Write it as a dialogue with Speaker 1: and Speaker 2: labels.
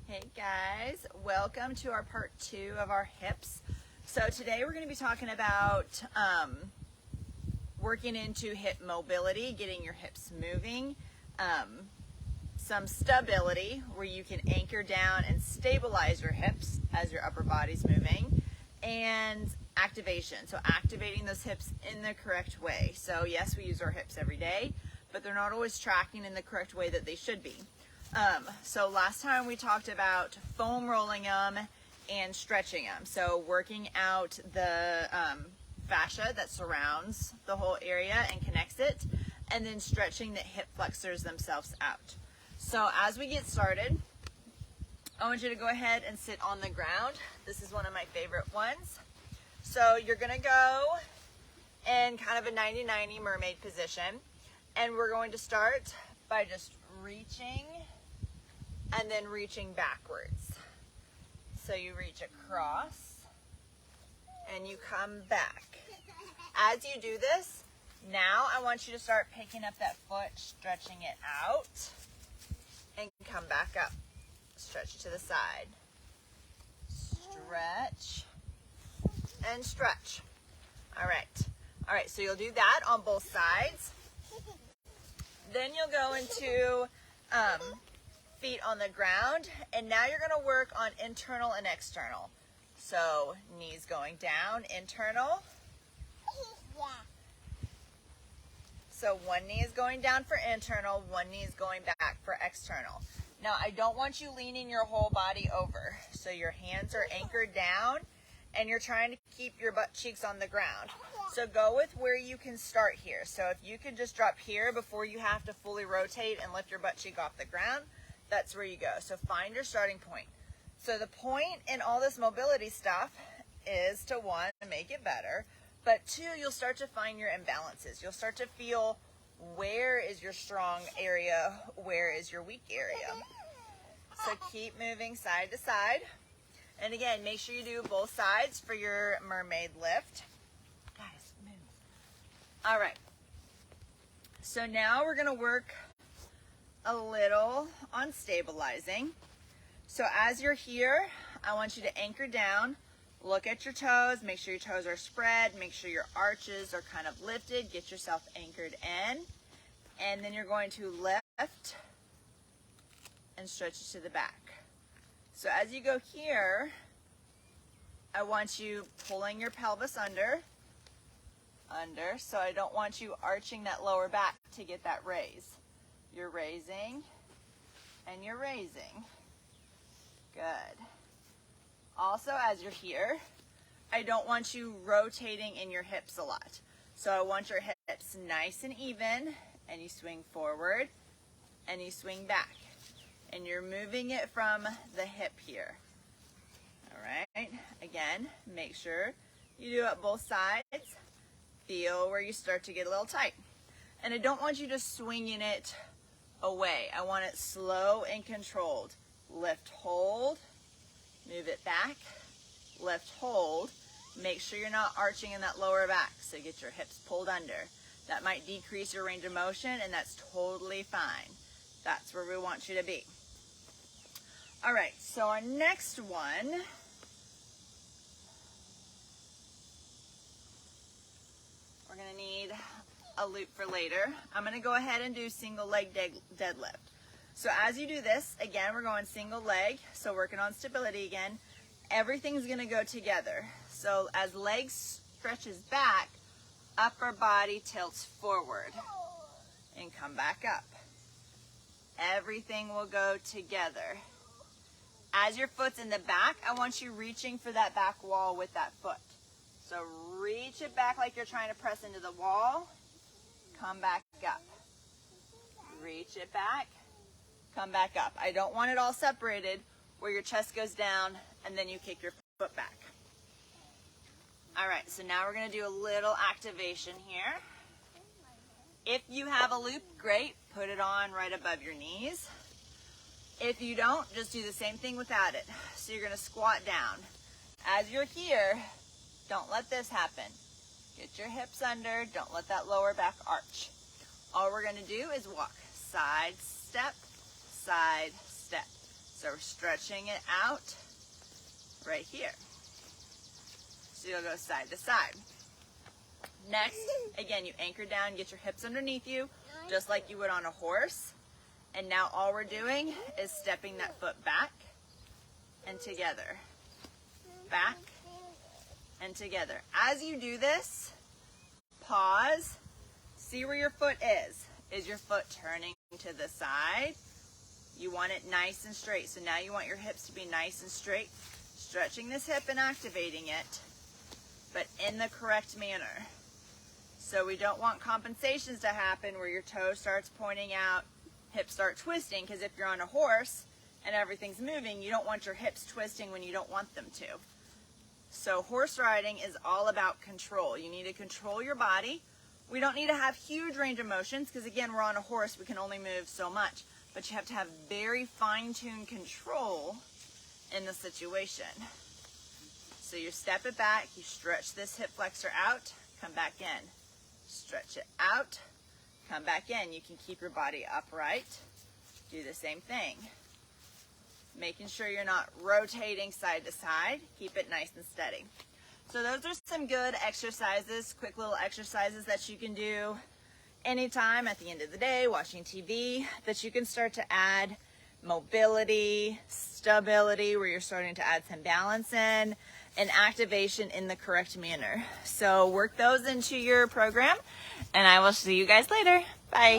Speaker 1: Hey guys, welcome to our part 2 of our hips. So today we're going to be talking about working into hip mobility, getting your hips moving, some stability where you can anchor down and stabilize your hips as your upper body's moving, and activation. So activating those hips in the correct way. So yes, we use our hips every day, but they're not always tracking in the correct way that they should be. So last time we talked about foam rolling them and stretching them. So working out the fascia that surrounds the whole area and connects it, and then stretching the hip flexors themselves out. So as we get started, I want you to go ahead and sit on the ground. This is one of my favorite ones. So you're going to go in kind of a 90-90 mermaid position, and we're going to start by just reaching and then reaching backwards. So you reach across and you come back. As you do this, now I want you to start picking up that foot, stretching it out, and come back up. Stretch it to the side. Stretch and stretch. All right, so you'll do that on both sides. Then you'll go into feet on the ground, and now you're going to work on internal and external. So knees going down, internal. So one knee is going down for internal, one knee is going back for external. Now I don't want you leaning your whole body over. So your hands are anchored down and you're trying to keep your butt cheeks on the ground. So go with where you can start here. So if you can just drop here before you have to fully rotate and lift your butt cheek off the ground, that's where you go. So find your starting point. So the point in all this mobility stuff is to, one, make it better, but two, you'll start to find your imbalances. You'll start to feel where is your strong area, where is your weak area. So keep moving side to side. And again, make sure you do both sides for your mermaid lift. Guys, move. All right. So now we're going to work a little on stabilizing. So as you're here, I want you to anchor down, look at your toes, make sure your toes are spread, make sure your arches are kind of lifted, get yourself anchored in, and then you're going to lift and stretch it to the back. So as you go here, I want you pulling your pelvis under, so I don't want you arching that lower back to get that raise. You're raising and you're raising. Good. Also, as you're here, I don't want you rotating in your hips a lot. So I want your hips nice and even, and you swing forward and you swing back. And you're moving it from the hip here. All right. Again, make sure you do it both sides. Feel where you start to get a little tight. And I don't want you just swinging it away. I want it slow and controlled. Lift, hold, move it back, lift, hold. Make sure you're not arching in that lower back, so get your hips pulled under. That might decrease your range of motion, and that's totally fine. That's where we want you to be. All right, so our next one, we're going to need a loop for later. I'm going to go ahead and do single leg deadlift. So as you do this, again, we're going single leg, so working on stability again. Everything's going to go together. So as legs stretches back, upper body tilts forward and come back up. Everything will go together. As your foot's in the back, I want you reaching for that back wall with that foot. So reach it back like you're trying to press into the wall. Come back up. Reach it back. Come back up. I don't want it all separated where your chest goes down and then you kick your foot back. All right, so now we're going to do a little activation here. If you have a loop, great. Put it on right above your knees. If you don't, just do the same thing without it. So you're going to squat down. As you're here, don't let this happen. Get your hips under. Don't let that lower back arch. All we're going to do is walk side step, side step, So we're stretching it out right here. So you'll go side to side. Next, again, you anchor down, get your hips underneath you, just like you would on a horse. And now all we're doing is stepping that foot back and together. Back and together. As you do this, pause, see where your foot is. Is your foot turning to the side? You want it nice and straight. So now you want your hips to be nice and straight. Stretching this hip and activating it, but in the correct manner. So we don't want compensations to happen where your toe starts pointing out, hips start twisting, because if you're on a horse and everything's moving, you don't want your hips twisting when you don't want them to. So horse riding is all about control. You need to control your body. We don't need to have huge range of motions because, again, we're on a horse. We can only move so much. But you have to have very fine-tuned control in the situation. So you step it back. You stretch this hip flexor out. Come back in. Stretch it out. Come back in. You can keep your body upright. Do the same thing. Making sure you're not rotating side to side. Keep it nice and steady. So those are some good exercises, quick little exercises that you can do anytime at the end of the day, watching TV, that you can start to add mobility, stability, where you're starting to add some balance in, and activation in the correct manner. So work those into your program, and I will see you guys later. Bye.